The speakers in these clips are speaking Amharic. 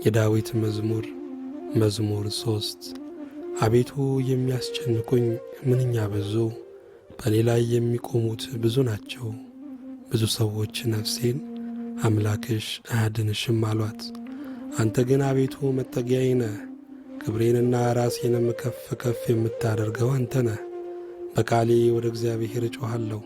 የዳዊት መዝሙር 3 አቤቱ የሚያስጨንቁኝ ምንኛ በዙ፣ በእኔ ላይ የሚቆሙት ብዙ ናቸው። ብዙ ሰዎች ነፍሴን አምላክሽ አያድንሽም አሏት። አንተ ግን አቤቱ መጠጊያዬ ነህ፣ ክብሬንና ራሴንም ከፍ ከፍ የምታደርገው አንተ ነህ። በቃሌ ወደ እግዚአብሔር እጮኻለሁ፣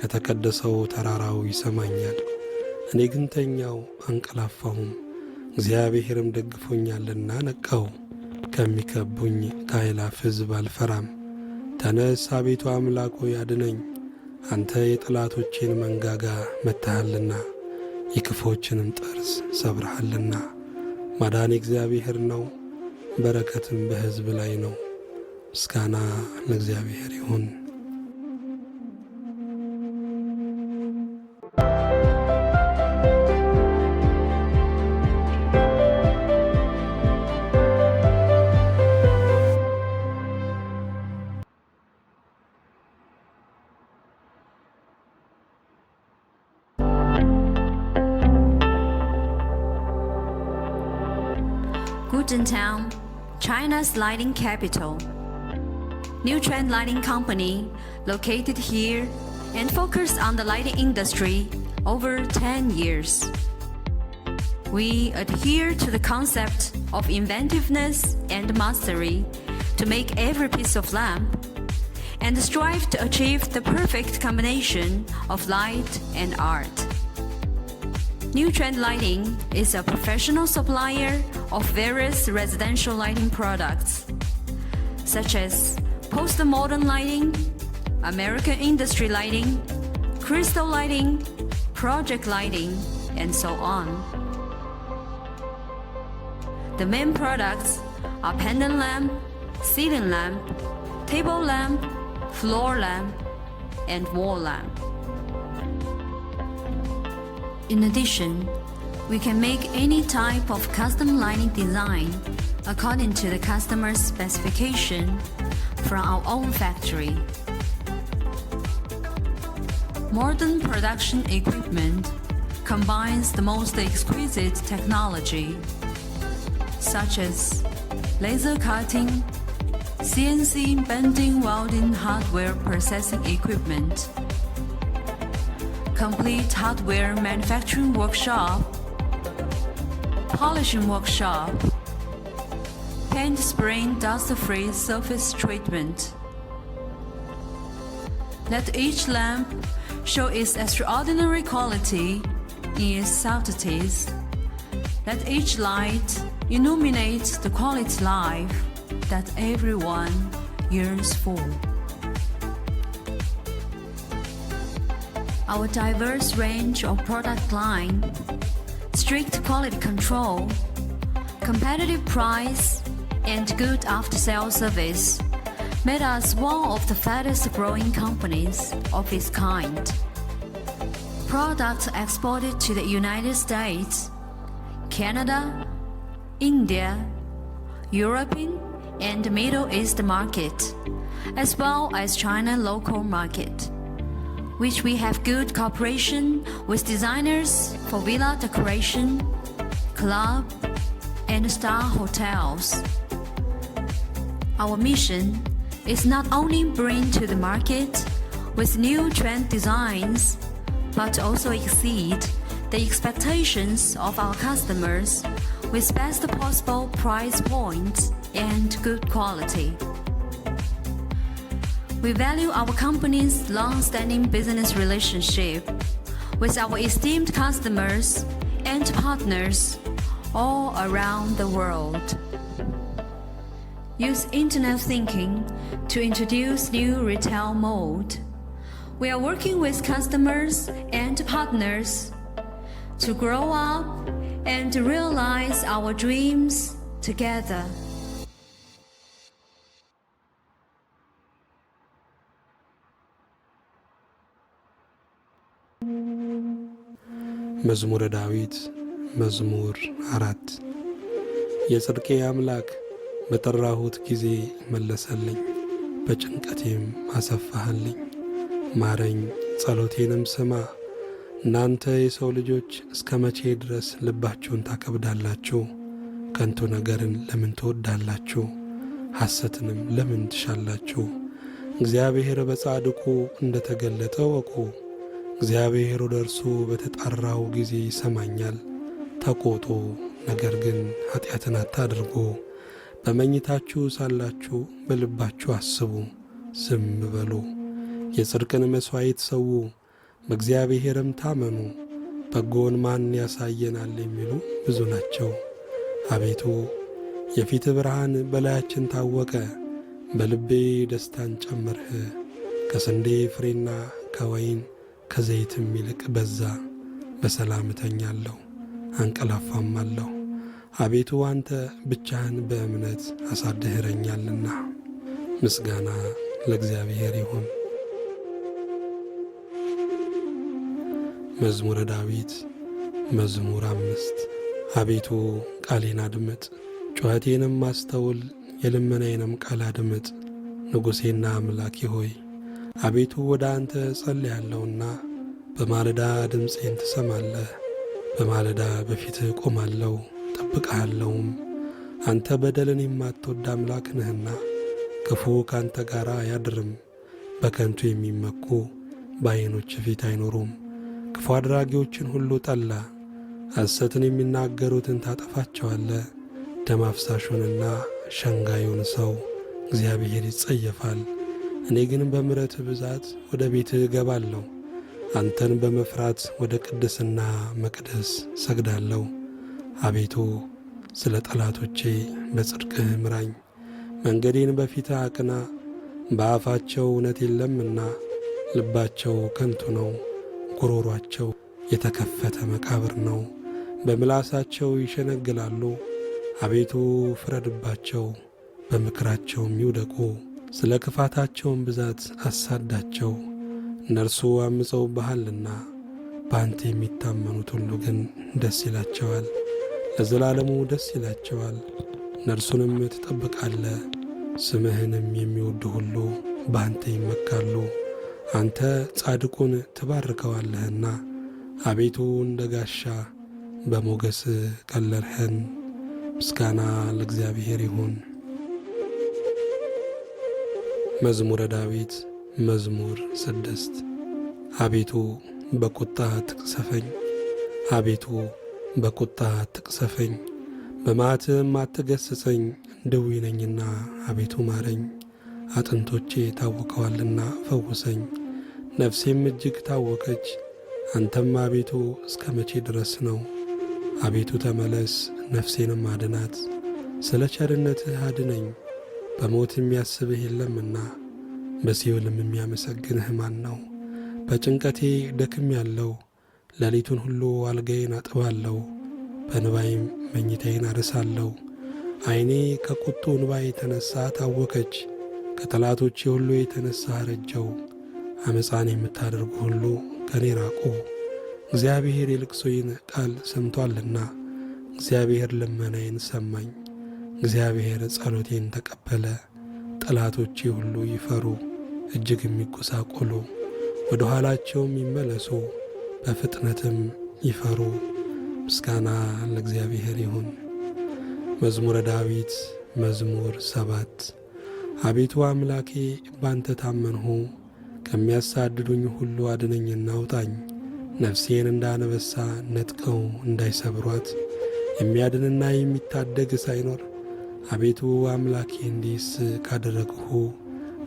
ከተቀደሰው ተራራው ይሰማኛል። እኔ ግን ተኛው አንቀላፋሁም፣ እግዚአብሔርም ደግፎኛልና ነቃው። ከሚከቡኝ ከአእላፍ ሕዝብ አልፈራም። ተነስ አቤቱ አምላክ ሆይ አድነኝ፣ አንተ የጠላቶቼን መንጋጋ መትሃልና የክፎችንም ጥርስ ሰብረሃልና። ማዳን እግዚአብሔር ነው፣ በረከትም በሕዝብ ላይ ነው። ምስጋና ለእግዚአብሔር ይሁን። Guangdong, China's lighting capital. New Trend Lighting Company, located here and focused on the lighting industry over 10 years. We adhere to the concept of inventiveness and mastery to make every piece of lamp and strive to achieve the perfect combination of light and art. New Trend Lighting is a professional supplier of various residential lighting products, such as post-modern lighting, American industry lighting, crystal lighting, project lighting, and so on. The main products are pendant lamp, ceiling lamp, table lamp, floor lamp, and wall lamp. In addition, we can make any type of custom lighting design according to the customer's specification from our own factory. Modern production equipment combines the most exquisite technology, such as laser cutting, CNC bending welding hardware processing equipment, complete hardware manufacturing workshop, polishing workshop, paint spraying dust-free surface treatment. Let each lamp show its extraordinary quality in its subtleties. Let each light illuminate the quality life that everyone yearns for. Our diverse range of product line, strict quality control, competitive price, and good after-sales service made us one of the fastest growing companies of its kind. Products exported to the United States, Canada, India, European, and Middle East market, as well as China local market, which we have good cooperation with designers for villa decoration, club, and star hotels. Our mission is not only bring to the market with new trend designs, but also exceed the expectations of our customers with best possible price points and good quality. We value our company's long-standing business relationship with our esteemed customers and partners all around the world. Use internet thinking to introduce new retail mode. We are working with customers and partners to grow up and realize our dreams together. መዝሙረ ዳዊት መዝሙር 4 የጽድቄ አምላክ በጠራሁት ጊዜ መለሰልኝ፣ በጭንቀቴም አሰፋህልኝ። ማረኝ፣ ጸሎቴንም ስማ። እናንተ የሰው ልጆች እስከ መቼ ድረስ ልባችሁን ታከብዳላችሁ? ከንቱ ነገርን ለምን ትወዳላችሁ? ሐሰትንም ለምን ትሻላችሁ? እግዚአብሔር በጻድቁ እንደ ተገለጠ ወቁ። እግዚአብሔር ወደ እርሱ በተጣራው ጊዜ ይሰማኛል። ተቆጡ፣ ነገር ግን ኀጢአትን አታድርጉ። በመኝታችሁ ሳላችሁ በልባችሁ አስቡ፣ ዝም በሉ። የጽድቅን መሥዋዕት ሰዉ፣ በእግዚአብሔርም ታመኑ። በጎን ማን ያሳየናል የሚሉ ብዙ ናቸው። አቤቱ የፊት ብርሃን በላያችን ታወቀ። በልቤ ደስታን ጨመርህ። ከስንዴ ፍሬና ከወይን ከዘይትም ይልቅ በዛ። በሰላም እተኛለሁ አንቀላፋማለሁ። አቤቱ አንተ ብቻህን በእምነት አሳድህረኛልና። ምስጋና ለእግዚአብሔር ይሁን። መዝሙረ ዳዊት መዝሙር 5 አቤቱ ቃሌን አድምጥ፣ ጩኸቴንም አስተውል፣ የልመናዬንም ቃል አድምጥ። ንጉሴና አምላኬ ሆይ አቤቱ ወደ አንተ ጸልያለሁና በማለዳ ድምፄን ትሰማለህ። በማለዳ በፊትህ ቆማለሁ ጠብቅሃለሁም። አንተ በደልን የማትወድ አምላክ ነህና ክፉ ካንተ ጋር አያድርም። በከንቱ የሚመኩ በዓይኖች ፊት አይኖሩም። ክፉ አድራጊዎችን ሁሉ ጠላ። ሐሰትን የሚናገሩትን ታጠፋቸዋለህ። ደም አፍሳሹንና ሸንጋዩን ሰው እግዚአብሔር ይጸየፋል። እኔ ግን በምሕረትህ ብዛት ወደ ቤትህ እገባለሁ። አንተን በመፍራት ወደ ቅድስና መቅደስ ሰግዳለሁ። አቤቱ ስለ ጠላቶቼ በጽድቅህ ምራኝ፣ መንገዴን በፊትህ አቅና። በአፋቸው እውነት የለምና ልባቸው ከንቱ ነው። ጉሮሮአቸው የተከፈተ መቃብር ነው። በምላሳቸው ይሸነግላሉ። አቤቱ ፍረድባቸው፣ በምክራቸውም ይውደቁ። ስለ ክፋታቸውም ብዛት አሳዳቸው። እነርሱ አምፀውብሃልና በአንተ የሚታመኑት ሁሉ ግን ደስ ይላቸዋል፣ ለዘላለሙ ደስ ይላቸዋል። እነርሱንም ትጠብቃለህ፣ ስምህንም የሚወዱ ሁሉ በአንተ ይመካሉ። አንተ ጻድቁን ትባርከዋለህና አቤቱ እንደ ጋሻ በሞገስ ከለልኸን። ምስጋና ለእግዚአብሔር ይሁን። መዝሙረ ዳዊት መዝሙር 6 አቤቱ በቁጣ አትቅሰፈኝ፣ አቤቱ በቁጣ አትቅሰፈኝ፣ በመዓትህም አትገሥጸኝ። ድውይ ነኝና አቤቱ ማረኝ። አጥንቶቼ ታውከዋልና ፈውሰኝ፣ ነፍሴም እጅግ ታወከች። አንተም አቤቱ እስከ መቼ ድረስ ነው? አቤቱ ተመለስ፣ ነፍሴንም አድናት። ስለ ቸርነትህ አድነኝ። በሞት የሚያስብህ የለምና በሲኦልም የሚያመሰግንህ ማን ነው? በጭንቀቴ ደክሜአለሁ፣ ሌሊቱን ሁሉ አልጋዬን አጥባለሁ፣ በንባይም መኝታዬን አርሳለሁ። ዓይኔ ከቁጡ እንባ የተነሣ ታወከች፣ ከጠላቶቼ ሁሉ የተነሣ አረጀው። ዓመፃን የምታደርጉ ሁሉ ከኔ ራቁ። እግዚአብሔር የልቅሶዬን ቃል ሰምቶአልና እግዚአብሔር ልመናዬን ሰማኝ። እግዚአብሔር ጸሎቴን ተቀበለ። ጠላቶቼ ሁሉ ይፈሩ፣ እጅግ የሚጐሳቆሉ፣ ወደ ኋላቸውም ይመለሱ፣ በፍጥነትም ይፈሩ። ምስጋና ለእግዚአብሔር ይሁን። መዝሙረ ዳዊት መዝሙር 7 አቤቱ አምላኬ ባንተ ታመንሁ፣ ከሚያሳድዱኝ ሁሉ አድነኝና አውጣኝ። ነፍሴን እንዳነበሳ ነጥቀው እንዳይሰብሯት፣ የሚያድንና የሚታደግ ሳይኖር አቤቱ አምላኬ እንዲህስ ካደረግሁ፣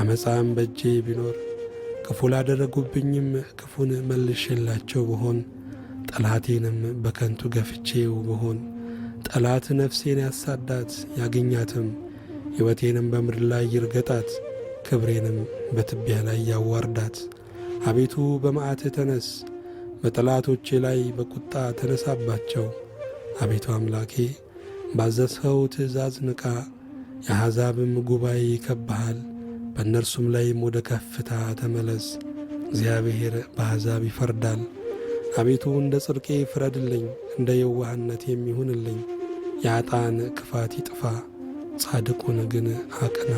ዓመፃም በእጄ ቢኖር፣ ክፉ ላደረጉብኝም ክፉን መልሼላቸው ብሆን፣ ጠላቴንም በከንቱ ገፍቼው ብሆን፣ ጠላት ነፍሴን ያሳዳት ያገኛትም፣ ሕይወቴንም በምድር ላይ ይርገጣት፣ ክብሬንም በትቢያ ላይ ያዋርዳት። አቤቱ በመዓትህ ተነስ፣ በጠላቶቼ ላይ በቁጣ ተነሳባቸው። አቤቱ አምላኬ ባዘዝኸው ትእዛዝ ንቃ። የአሕዛብም ጉባኤ ይከብብሃል፣ በእነርሱም ላይም ወደ ከፍታ ተመለስ። እግዚአብሔር በአሕዛብ ይፈርዳል። አቤቱ እንደ ጽድቄ ፍረድልኝ፣ እንደ የዋህነት የሚሆንልኝ። የኃጥአን ክፋት ይጥፋ፣ ጻድቁን ግን አቅና።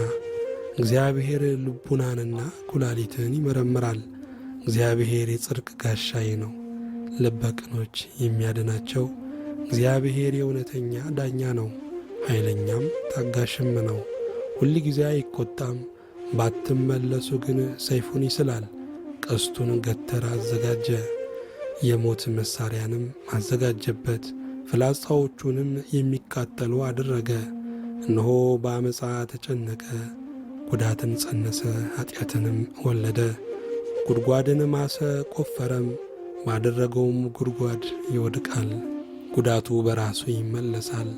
እግዚአብሔር ልቡናንና ኩላሊትን ይመረምራል። እግዚአብሔር የጽድቅ ጋሻዬ ነው፣ ልበ ቅኖች የሚያድናቸው። እግዚአብሔር የእውነተኛ ዳኛ ነው፣ ኃይለኛም ታጋሽም ነው። ሁል ጊዜ አይቆጣም። ባትመለሱ ግን ሰይፉን ይስላል። ቀስቱን ገተራ አዘጋጀ፣ የሞት መሣሪያንም አዘጋጀበት። ፍላጻዎቹንም የሚቃጠሉ አደረገ። እነሆ በአመፃ ተጨነቀ፣ ጉዳትን ጸነሰ፣ ኀጢአትንም ወለደ። ጉድጓድን ማሰ፣ ቈፈረም፣ ባደረገውም ጉድጓድ ይወድቃል። ጉዳቱ በራሱ ይመለሳል፣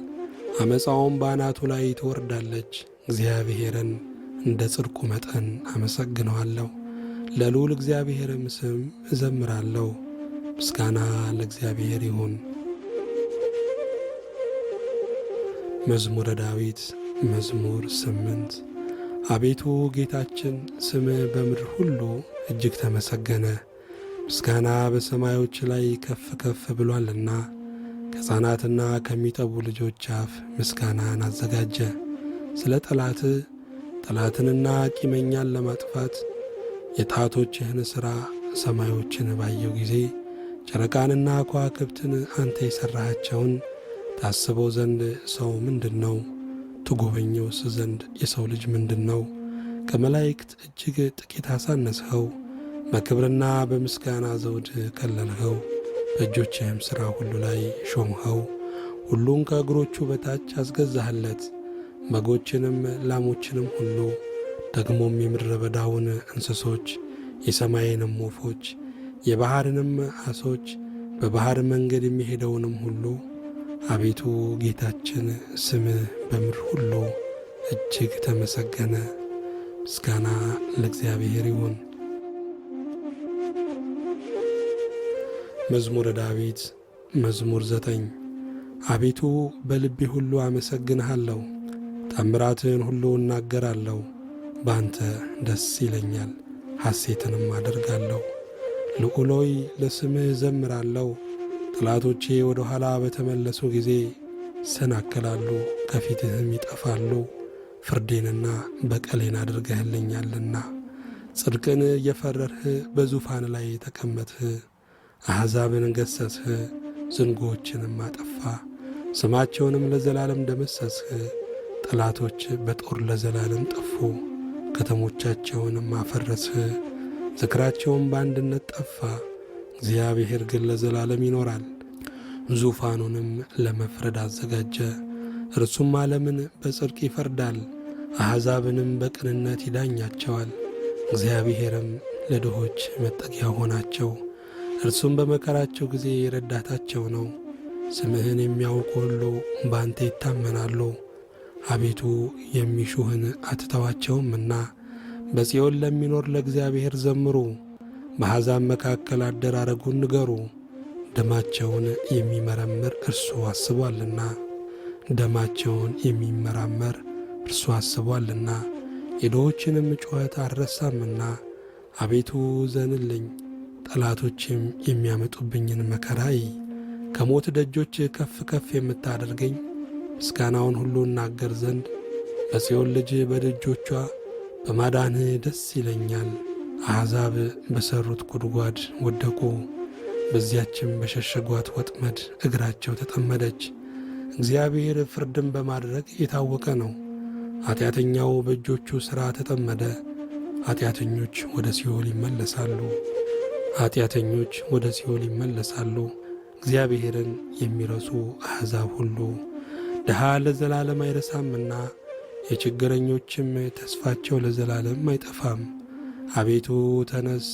አመፃውም በአናቱ ላይ ትወርዳለች። እግዚአብሔርን እንደ ጽድቁ መጠን አመሰግነዋለሁ፣ ለልዑል እግዚአብሔርም ስም እዘምራለሁ። ምስጋና ለእግዚአብሔር ይሁን። መዝሙረ ዳዊት መዝሙር 8 አቤቱ ጌታችን ስምህ በምድር ሁሉ እጅግ ተመሰገነ። ምስጋና በሰማዮች ላይ ከፍ ከፍ ብሏልና ከሕፃናትና ከሚጠቡ ልጆች አፍ ምስጋናን አዘጋጀ። ስለ ጠላትንና ቂመኛን ለማጥፋት የጣቶችህን ሥራ ሰማዮችን ባየው ጊዜ ጨረቃንና ከዋክብትን አንተ የሠራሃቸውን ታስበው ዘንድ ሰው ምንድን ነው? ትጎበኘውስ ዘንድ የሰው ልጅ ምንድን ነው? ከመላእክት እጅግ ጥቂት አሳነስኸው፣ በክብርና በምስጋና ዘውድ ከለልኸው። በእጆችህም ሥራ ሁሉ ላይ ሾምኸው። ሁሉን ከእግሮቹ በታች አስገዛህለት፣ በጎችንም ላሞችንም ሁሉ፣ ደግሞም የምድረ በዳውን እንስሶች፣ የሰማይንም ወፎች፣ የባሕርንም ዓሦች፣ በባሕር መንገድ የሚሄደውንም ሁሉ። አቤቱ ጌታችን ስምህ በምድር ሁሉ እጅግ ተመሰገነ። ምስጋና ለእግዚአብሔር ይሁን። መዝሙረ ዳዊት መዝሙር 9 አቤቱ በልቤ ሁሉ አመሰግንሃለሁ፣ ተአምራትህን ሁሉ እናገራለሁ። በአንተ ደስ ይለኛል፣ ሐሴትንም አደርጋለሁ። ልዑል ሆይ ለስምህ እዘምራለሁ። ጠላቶቼ ወደ ኋላ በተመለሱ ጊዜ ይሰናከላሉ፣ ከፊትህም ይጠፋሉ። ፍርዴንና በቀሌን አድርገህልኛልና ጽድቅን እየፈረድህ በዙፋን ላይ ተቀመጥህ። አሕዛብን ገሠጽህ፣ ዝንጎዎችንም አጠፋ፣ ስማቸውንም ለዘላለም ደመሰስህ። ጠላቶች በጦር ለዘላለም ጠፉ፣ ከተሞቻቸውንም አፈረስህ። ዝክራቸውም በአንድነት ጠፋ። እግዚአብሔር ግን ለዘላለም ይኖራል፣ ዙፋኑንም ለመፍረድ አዘጋጀ። እርሱም ዓለምን በጽድቅ ይፈርዳል፣ አሕዛብንም በቅንነት ይዳኛቸዋል። እግዚአብሔርም ለድሆች መጠጊያ ሆናቸው፣ እርሱም በመከራቸው ጊዜ ረዳታቸው ነው። ስምህን የሚያውቁ ሁሉ በአንተ ይታመናሉ። አቤቱ የሚሹህን አትተዋቸውምና በጽዮን ለሚኖር ለእግዚአብሔር ዘምሩ። በአሕዛብ መካከል አደራረጉን ንገሩ። ደማቸውን የሚመረምር እርሱ አስቧልና፣ ደማቸውን የሚመራመር እርሱ አስቧልና፣ የድሆችንም ጩኸት አልረሳምና። አቤቱ ዘንልኝ፣ ጠላቶችም የሚያመጡብኝን መከራይ። ከሞት ደጆች ከፍ ከፍ የምታደርገኝ ምስጋናውን ሁሉ እናገር ዘንድ በጽዮን ልጅ በደጆቿ በማዳንህ ደስ ይለኛል። አሕዛብ በሠሩት ጉድጓድ ወደቁ፣ በዚያችም በሸሸጓት ወጥመድ እግራቸው ተጠመደች። እግዚአብሔር ፍርድን በማድረግ የታወቀ ነው። ኀጢአተኛው በእጆቹ ሥራ ተጠመደ። ኀጢአተኞች ወደ ሲኦል ይመለሳሉ፣ ኀጢአተኞች ወደ ሲኦል ይመለሳሉ። እግዚአብሔርን የሚረሱ አሕዛብ ሁሉ። ድሃ ለዘላለም አይረሳምና የችግረኞችም ተስፋቸው ለዘላለም አይጠፋም። አቤቱ ተነስ፣